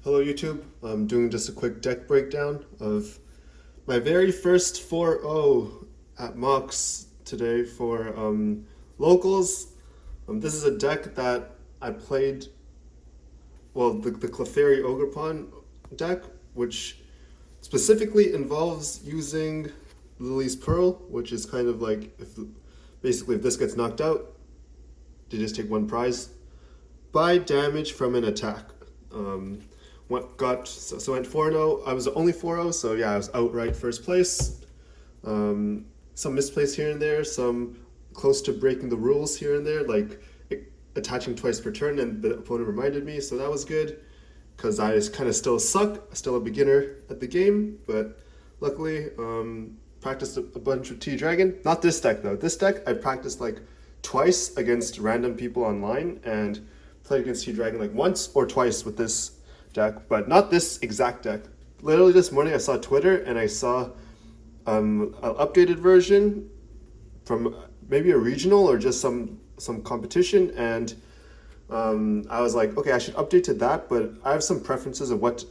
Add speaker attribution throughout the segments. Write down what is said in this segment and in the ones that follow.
Speaker 1: Hello YouTube, I'm doing just a quick deck breakdown of my very first 4-0 at Mox today for locals. This is a deck that I played, well, the clefairy ogerpon deck, which specifically involves using Lily's Pearl, which is kind of like, basically if this gets knocked out, you just take one prize by damage from an attack. So went 4-0. I was only 4-0, so yeah, I was outright first place. Some misplays here and there, some close to breaking the rules here and there, like attaching twice per turn, and the opponent reminded me, so that was good, because I just kind of still suck, still a beginner at the game, but luckily practiced a bunch with T-Dragon. Not this deck though. This deck I practiced like twice against random people online, and played against T-Dragon like once or twice with this deck, but not this exact deck. Literally this morning I saw Twitter and I saw an updated version from maybe a regional or just some competition, and I was like, okay, I should update to that, but I have some preferences of what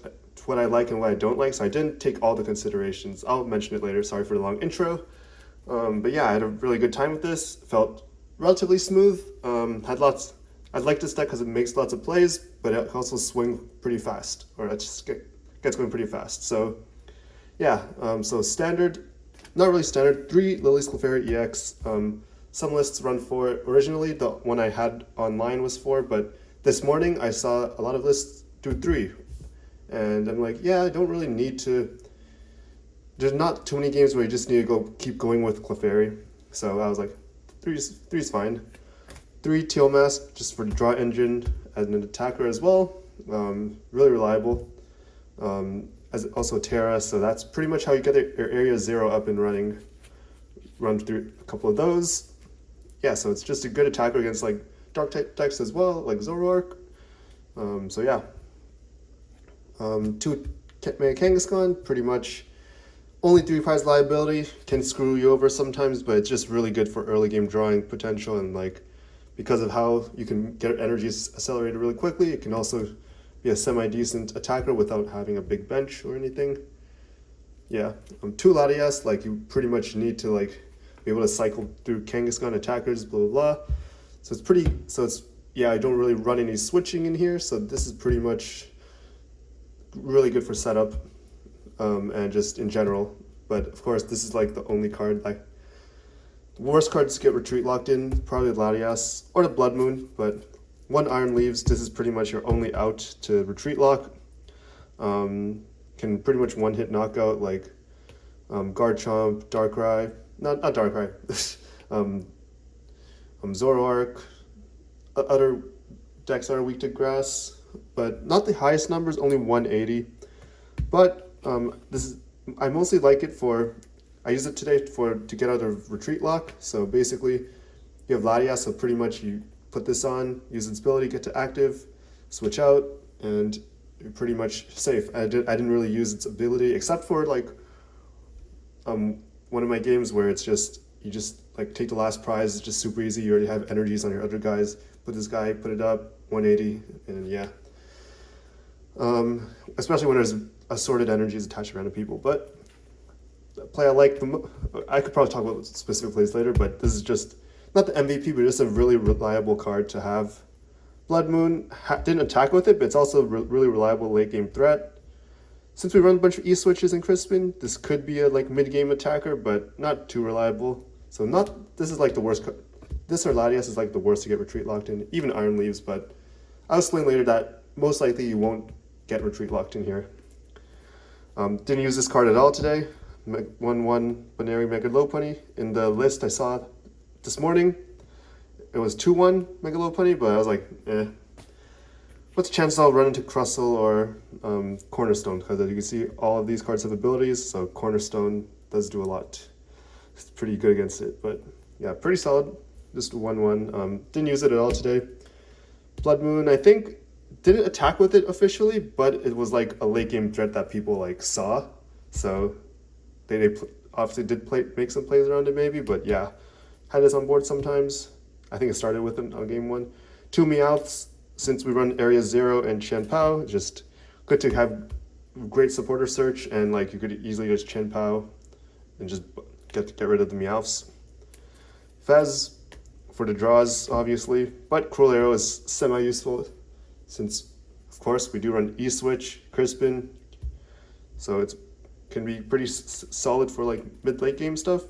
Speaker 1: I like and what I don't like, so I didn't take all the considerations. I'll mention it later, sorry for the long intro. But yeah, I had a really good time with this. Felt relatively smooth. I like this deck because it makes lots of plays, but it also swings pretty fast, or it just gets going pretty fast. So yeah, so standard, not really standard, 3 Lily's Clefairy EX. Some lists run 4. Originally, the one I had online was 4, but this morning I saw a lot of lists do 3. And I'm like, yeah, I don't really need to. There's not too many games where you just need to keep going with Clefairy. So I was like, 3's fine. 3 Teal Mask just for the draw engine as an attacker as well. Really reliable. As also Terra, so that's pretty much how you get your area 0 up and running. Run through a couple of those. Yeah, so it's just a good attacker against like dark type decks as well, like Zoroark. So yeah. 2 Mega Kangaskhan, pretty much only 3 prize liability, can screw you over sometimes, but it's just really good for early game drawing potential, and like because of how you can get energies accelerated really quickly, it can also be a semi-decent attacker without having a big bench or anything. Yeah, 2 Latias, like you pretty much need to like be able to cycle through Kangaskhan attackers, blah blah blah. So it's yeah, I don't really run any switching in here, so this is pretty much really good for setup and just in general. But of course, this is like the only card like worst cards to get retreat locked in, probably Latias or the Blood Moon, but 1 Iron Leaves, this is pretty much your only out to retreat lock. Can pretty much one-hit knockout like Garchomp, Darkrai, not Darkrai, Zoroark. Other decks are weak to grass, but not the highest numbers, only 180. But I mostly like it for, I use it today to get out of retreat lock. So basically, you have Latias, so pretty much you put this on, use its ability, get to active, switch out, and you're pretty much safe. I didn't really use its ability except for like one of my games where it's just you just like take the last prize. It's just super easy. You already have energies on your other guys. Put this guy, put it up, 180, and yeah. Especially when there's assorted energies attached to random people, but play I like I could probably talk about specific plays later, but this is just not the MVP, but just a really reliable card to have. Blood Moon didn't attack with it, but it's also really reliable late game threat. Since we run a bunch of E-switches in Crispin, this could be a like mid game attacker, but not too reliable. So this is like the worst. This or Latias is like the worst to get retreat locked in, even Iron Leaves, but I'll explain later that most likely you won't get retreat locked in here. Didn't use this card at all today. 1-1 Binary Mega Lopunny. In the list I saw this morning, it was 2-1 Mega Lopunny, but I was like, what's the chance I'll run into Crustle or Cornerstone? Because as you can see, all of these cards have abilities, so Cornerstone does do a lot. It's pretty good against it, but yeah, pretty solid. Just 1-1. Didn't use it at all today. Blood Moon, I think, didn't attack with it officially, but it was like a late game threat that people like saw. So they obviously did make some plays around it maybe, but yeah, had this on board sometimes. I think it started with it on game 1. 2 Meowths, since we run Area 0 and Chien-Pao, just good to have great supporter search, and like you could easily just Chen Pao and just get rid of the Meowths. Fez for the draws, obviously, but Cruel Arrow is semi-useful since, of course, we do run E-Switch, Crispin, so it can be pretty solid for like mid-late game stuff.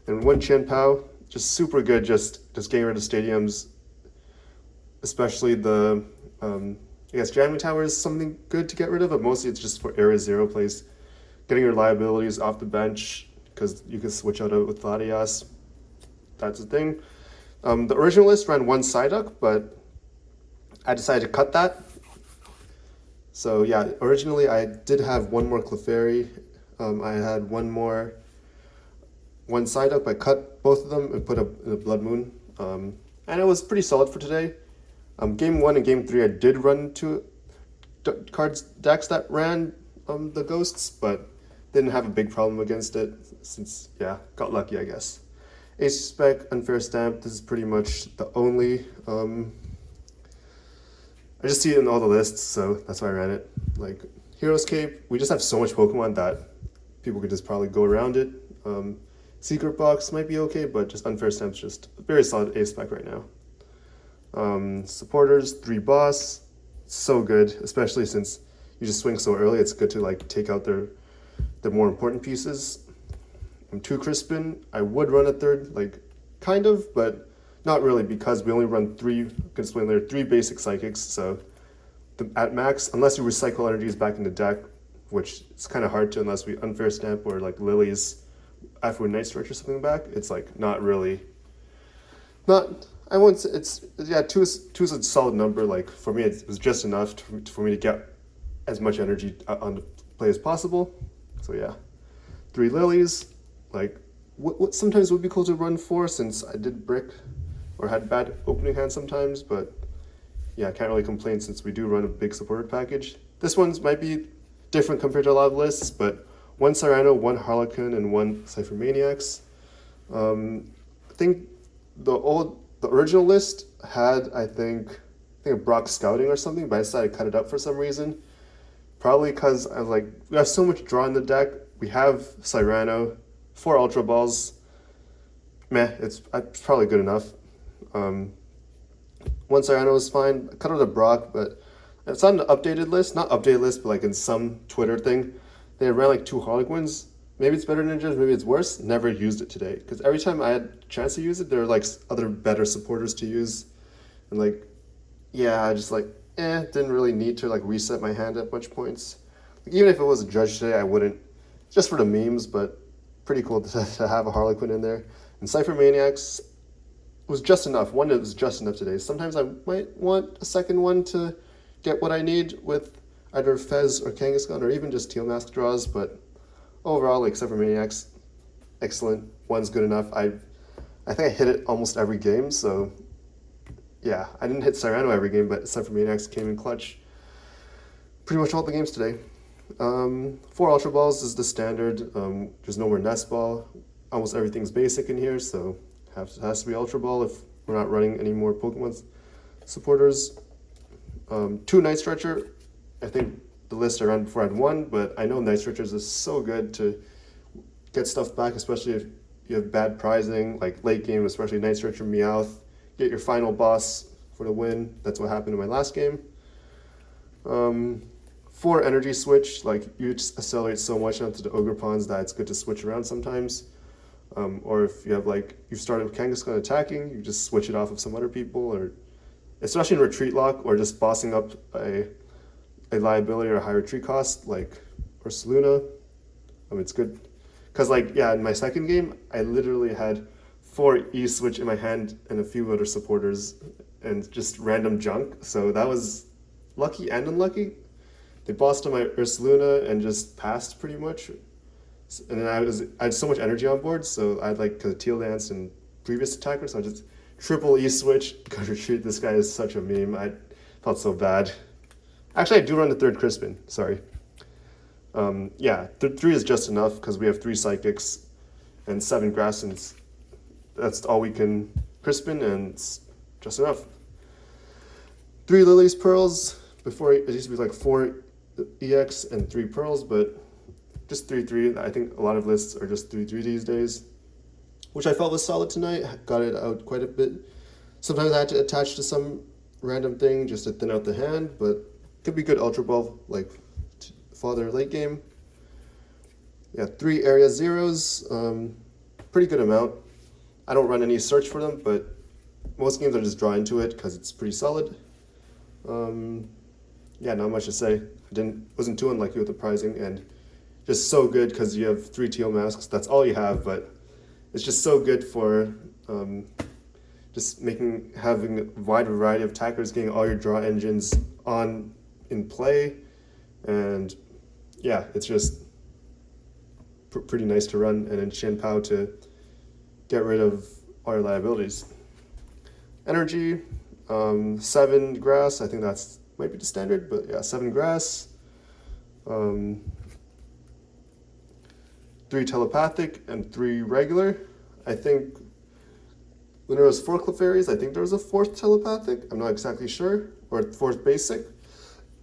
Speaker 1: And one Chen Pao, just super good, just getting rid of stadiums, especially the, I guess Jamming Tower is something good to get rid of, but mostly it's just for Area 0 plays. Getting your liabilities off the bench, because you can switch out with Latias. That's the thing. The original list ran one Psyduck, but I decided to cut that. So yeah, originally I did have one more Clefairy. I had one Psyduck, but I cut both of them and put in a Blood Moon. And it was pretty solid for today. Game 1 and Game 3 I did run two decks that ran the Ghosts, but didn't have a big problem against it since, yeah, got lucky, I guess. Ace Spec, Unfair Stamp, this is pretty much the only, I just see it in all the lists, so that's why I ran it. Like, Hero's Cape, we just have so much Pokemon that people could just probably go around it. Secret Box might be okay, but just Unfair Stamp's just a very solid Ace Spec right now. Supporters, 3 Boss, so good, especially since you just swing so early, it's good to like take out their more important pieces. 2 Crispin, I would run a third, like, kind of, but not really, because we only run 3, considering there are 3 basic Psychics, so at max, unless you recycle energies back in the deck, which is kind of hard to unless we Unfair Stamp or like Lilies after we Night Stretch or something back, it's like not really, I wouldn't say it's, yeah, 2 is a solid number. Like for me, it was just enough for me to get as much energy on the play as possible. So yeah, 3 Lilies. Like, what sometimes would be cool to run 4 since I did brick or had bad opening hand sometimes, but yeah, I can't really complain since we do run a big supported package. This one's might be different compared to a lot of lists, but 1 Cyrano, 1 Harlequin, and 1 Cypher Maniacs. I think the original list had, I think a Brock Scouting or something, but I decided to cut it up for some reason. Probably because I was like, we have so much draw in the deck. We have Cyrano, 4 Ultra Balls, meh, it's probably good enough. 1 Cyrano is fine. I cut out a Brock, but it's on the updated list. Not updated list, but like in some Twitter thing. They ran like 2 Harlequins. Maybe it's better ninjas, maybe it's worse. Never used it today. Because every time I had a chance to use it, there were like other better supporters to use. And like, yeah, I just like, didn't really need to like reset my hand at much points. Like, even if it was a judge today, I wouldn't. Just for the memes, but pretty cool to have a Harlequin in there. And Cypher Maniacs was just enough. One that was just enough today. Sometimes I might want a second one to get what I need with either Fez or Kangaskhan or even just Teal Mask draws, but overall, like Cypher Maniacs, excellent. 1's good enough. I think I hit it almost every game, so yeah, I didn't hit Cyrano every game, but Cypher Maniacs came in clutch pretty much all the games today. 4 Ultra Balls is the standard. There's no more Nest Ball. Almost everything's basic in here, so it has to be Ultra Ball if we're not running any more Pokemon supporters. 2 Night Stretcher. I think the list I ran before had 1, but I know Night Stretchers is so good to get stuff back, especially if you have bad prizing, like late game, especially Night Stretcher, Meowth. Get your final boss for the win. That's what happened in my last game. 4 Energy Switch, like you just accelerate so much onto the Ogerpons that it's good to switch around sometimes. Or if you have like, you've started with Kangaskhan attacking, you just switch it off of some other people, or especially in Retreat Lock, or just bossing up a liability or a high retreat cost, like Ursaluna. It's good. Because like, yeah, in my second game, I literally had 4 E-Switch in my hand and a few other supporters and just random junk. So that was lucky and unlucky. They bossed on my Ursaluna and just passed pretty much. And then I had so much energy on board, so I had like a Teal Dance and previous attacker, so I just triple E-Switch, go retreat. This guy is such a meme. I felt so bad. Actually, I do run the 3rd Crispin, sorry. Yeah, 3 is just enough because we have 3 Psychics and 7 Grassons. That's all we can Crispin, and it's just enough. 3 Lilies Pearls, Before it used to be like 4 EX and 3 pearls, but just 3-3. I think a lot of lists are just 3-3 these days, which I felt was solid tonight. Got it out quite a bit. Sometimes I had to attach to some random thing just to thin out the hand, but could be good Ultra Ball, like farther late game. Yeah, 3 area zeros, pretty good amount. I don't run any search for them, but most games I just draw into it because it's pretty solid. Yeah, not much to say. Wasn't too unlucky with the prizing, and just so good because you have 3 teal masks. That's all you have, but it's just so good for just having a wide variety of attackers, getting all your draw engines in play, and yeah, it's just pretty nice to run, and then Shen Pao to get rid of all your liabilities. Energy, 7 grass. I think that's might be the standard, but yeah, 7 grass. 3 telepathic and 3 regular. I think when there was 4 clefairies, I think there was a 4th telepathic. I'm not exactly sure, or 4th basic.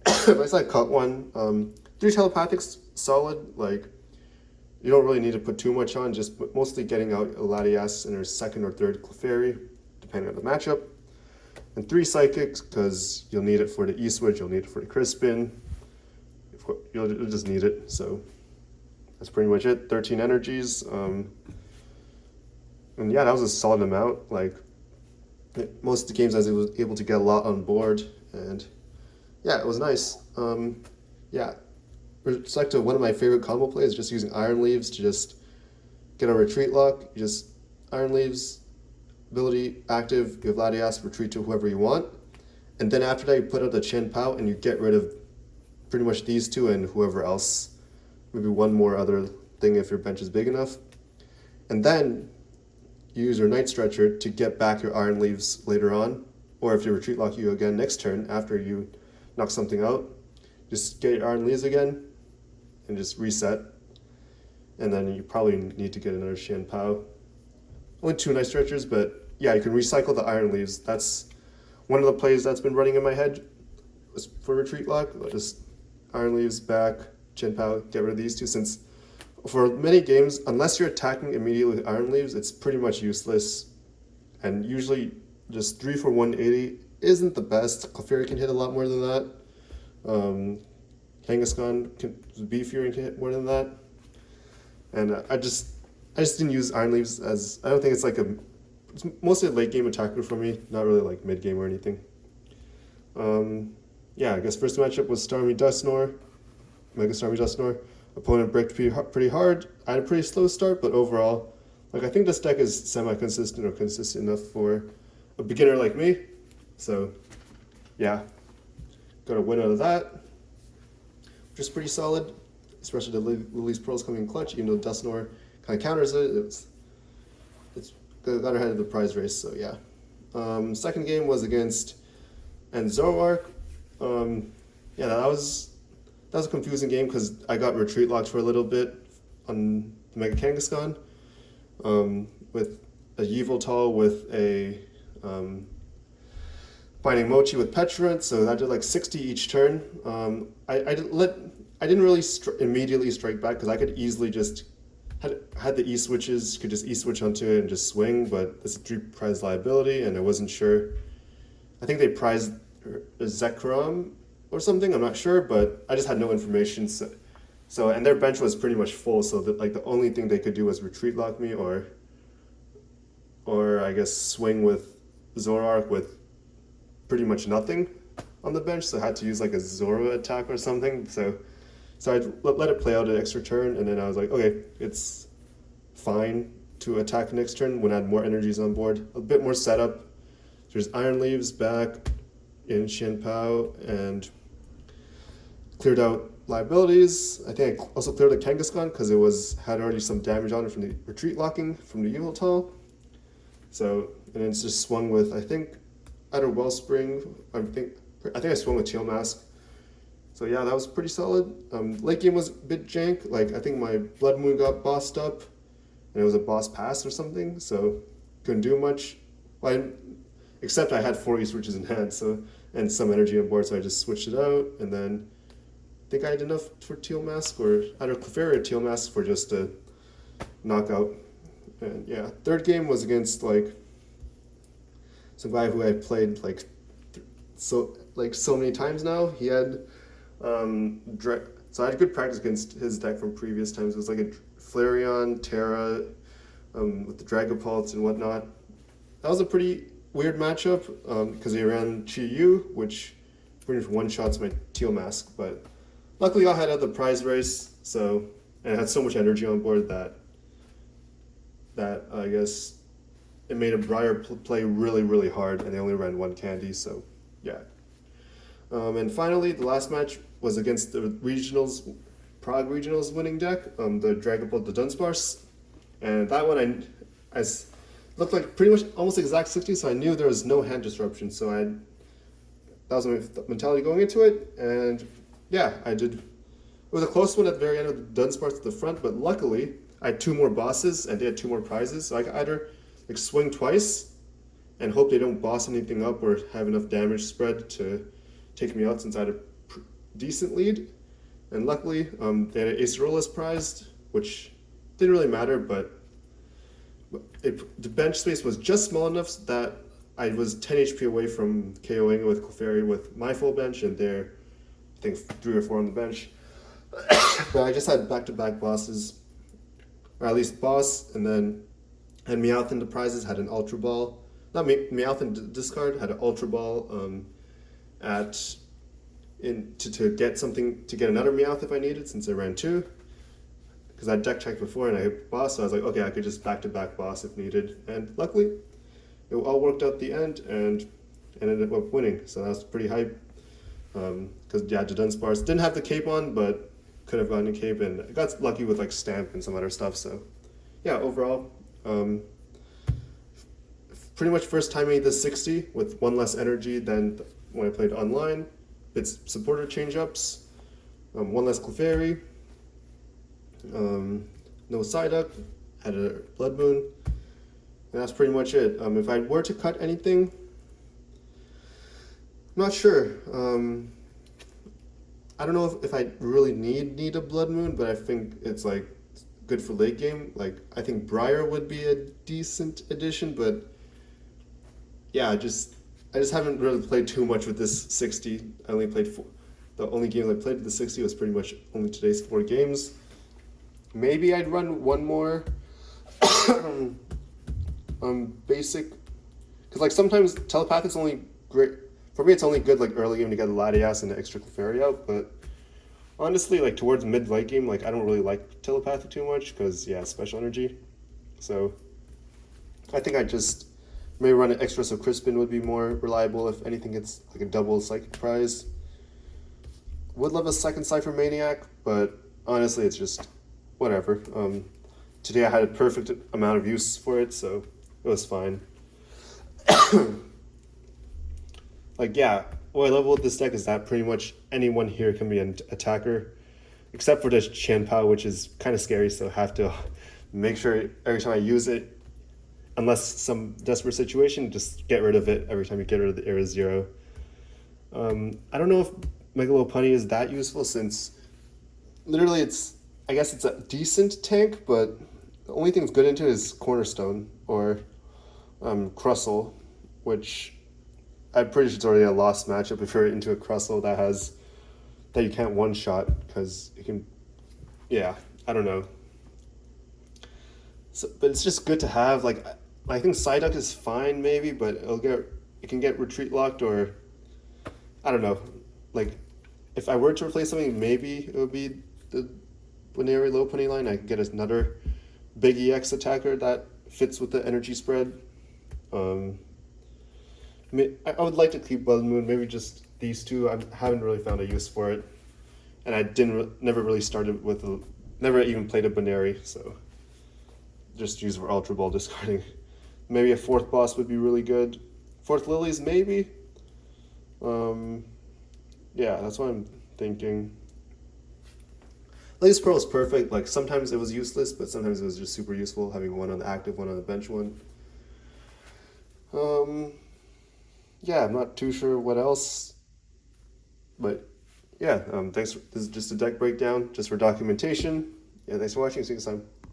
Speaker 1: But I said I caught one. 3 telepathics solid. Like, you don't really need to put too much on, just mostly getting out a Latias in her 2nd or 3rd clefairy, depending on the matchup. And 3 psychics, because you'll need it for the E-switch, you'll need it for the Crispin. You'll just need it, so that's pretty much it. 13 energies. And yeah, that was a solid amount. Like, most of the games I was able to get a lot on board, and yeah, it was nice. Yeah, respect to one of my favorite combo plays, just using Iron Leaves to just get a retreat lock. You just Iron Leaves, ability active, you have Latias, retreat to whoever you want. And then after that, you put out the Shen Pao and you get rid of pretty much these 2 and whoever else. Maybe one more other thing if your bench is big enough. And then you use your Night Stretcher to get back your Iron Leaves later on. Or if you retreat lock you again next turn after you knock something out, just get your Iron Leaves again and just reset. And then you probably need to get another Shen Pao. Only 2 Night Stretchers, but yeah, you can recycle the Iron Leaves. That's one of the plays that's been running in my head for retreat lock. Just Iron Leaves back, Shen Pao, get rid of these 2, since for many games, unless you're attacking immediately with Iron Leaves, it's pretty much useless. And usually just 3 for 180 isn't the best. Clefairy can hit a lot more than that. Kangaskhan can be beefier and can hit more than that. And I just didn't use Iron Leaves as, I don't think it's it's mostly a late game attacker for me, not really like mid game or anything. Yeah, I guess first matchup was Starmie Dusknoir, Mega Starmie Dusknoir. Opponent bricked pretty hard. I had a pretty slow start, but overall, like, I think this deck is semi-consistent or consistent enough for a beginner like me. So yeah, got a win out of that, which is pretty solid, especially the Lily's Pearls coming in clutch, even though Dusknoir kind of counters it. It's got ahead of the prize race, so yeah. Second game was against Zoywongus. Yeah, that was a confusing game because I got retreat locked for a little bit on the Mega Kangaskhan with a Yveltal with a Binding Mochi with Petulant, so that did like 60 each turn. I didn't really immediately strike back because I could easily just had the E-switches, could just E-switch onto it and just swing, but it's a 3 prize liability, and I wasn't sure. I think they prized Zekrom or something, I'm not sure, but I just had no information. So and their bench was pretty much full, so that like the only thing they could do was retreat lock me or I guess swing with Zoroark with pretty much nothing on the bench, so I had to use like a Zoro attack or something. So I let it play out an extra turn, and then I was like, okay, it's fine to attack next turn when I had more energies on board. A bit more setup. There's Iron Leaves back in Shen Pao and cleared out liabilities. I think I also cleared the Kangaskhan because it had already some damage on it from the retreat locking from the Yveltal. So, and then it's just swung with, I think, either Wellspring, I think I swung with Teal Mask. So yeah, that was pretty solid. Late game was a bit jank. Like, I think my Blood Moon got bossed up, and it was a boss pass or something, so couldn't do much. Well, except I had 4 E-switches in hand, so and some energy on board, so I just switched it out, and then I think I had enough for Teal Mask, or either Clefairy or Teal Mask for just a knockout. And yeah, third game was against like some guy who I played like so many times now. He had so I had good practice against his deck from previous times. It was like a Flareon, Terra, with the Dragapult and whatnot. That was a pretty weird matchup because he ran Chi-Yu, which pretty much one-shots my Teal Mask. But luckily I had at the prize race, so and I had so much energy on board that I guess it made a Briar play really, really hard, and they only ran one candy, so yeah. And finally, the last match was against the regionals, Prague regionals winning deck, the Dragapult, the Dunsparce, and that one I looked like pretty much almost exact 60, so I knew there was no hand disruption, so that was my mentality going into it, and yeah, I did. It was a close one at the very end of the Dunsparce at the front, but luckily I had two more bosses and they had two more prizes, so I could either like swing twice and hope they don't boss anything up or have enough damage spread to take me out since I had a decent lead. And luckily, they had an Acerolas prized, which didn't really matter, but the bench space was just small enough that I was 10 HP away from KOing with Clefairy with my full bench, and they're, I think, 3 or 4 on the bench. But I just had back-to-back bosses, or at least boss, and then had Meowth in the prizes, had an Ultra Ball. Not Meowth in discard, had an Ultra Ball to get something, to get another Meowth if I needed, since I ran 2. Because I deck checked before and I hit boss, so I was like, okay, I could just back-to-back boss if needed. And luckily, it all worked out at the end and ended up winning, so that was pretty hype. Because yeah, the Dunsparce didn't have the cape on, but could have gotten a cape, and I got lucky with like Stamp and some other stuff, so yeah, overall, pretty much first time I made the 60 with one less energy than when I played online. It's supporter change-ups, one less Clefairy, no Psyduck, had a Blood Moon, and that's pretty much it. If I were to cut anything, I'm not sure. I don't know if I really need a Blood Moon, but I think it's like good for late game. Like I think Briar would be a decent addition, but yeah, I just haven't really played too much with this 60. I only played 4. The only games I played with the 60 was pretty much only today's 4 games. Maybe I'd run one more basic, because like sometimes Telepathic's only great. For me, it's only good like early game to get a Latias and an extra Clefairy out, but honestly, like towards mid-late game, like I don't really like Telepathic too much because yeah, special energy. So I think I just maybe run an extra, so Crispin would be more reliable if anything gets like a double Psychic prize. Would love a second Cypher Maniac, but honestly, it's just whatever. Today I had a perfect amount of use for it, so it was fine. Like, yeah, what I love with this deck is that pretty much anyone here can be an attacker, except for this Chanpao, which is kind of scary, so I have to make sure every time I use it, unless some desperate situation, just get rid of it every time you get rid of the Era Zero. I don't know if Mega Lopunny is that useful, since literally I guess it's a decent tank, but the only thing it's good into is Cornerstone or Crustle, which I'm pretty sure it's already a lost matchup if you're into a Crustle that you can't one-shot, because it can, yeah, I don't know. So, but it's just good to have. Like, I think Psyduck is fine maybe, but it can get retreat locked, or I don't know. Like, if I were to replace something, maybe it would be the Baneri Lopunny line. I could get another big EX attacker that fits with the energy spread. I would like to keep Blood Moon, maybe just these two. I haven't really found a use for it, and I never really started with never even played a Baneri, so just use for Ultra Ball discarding. Maybe a 4th boss would be really good. 4th Lilies maybe. Yeah, that's what I'm thinking. Lace Pearl is perfect. Like sometimes it was useless, but sometimes it was just super useful, having one on the active, one on the bench one. yeah, I'm not too sure what else, but yeah, thanks. This is just a deck breakdown, just for documentation. Yeah, thanks for watching. See you next time.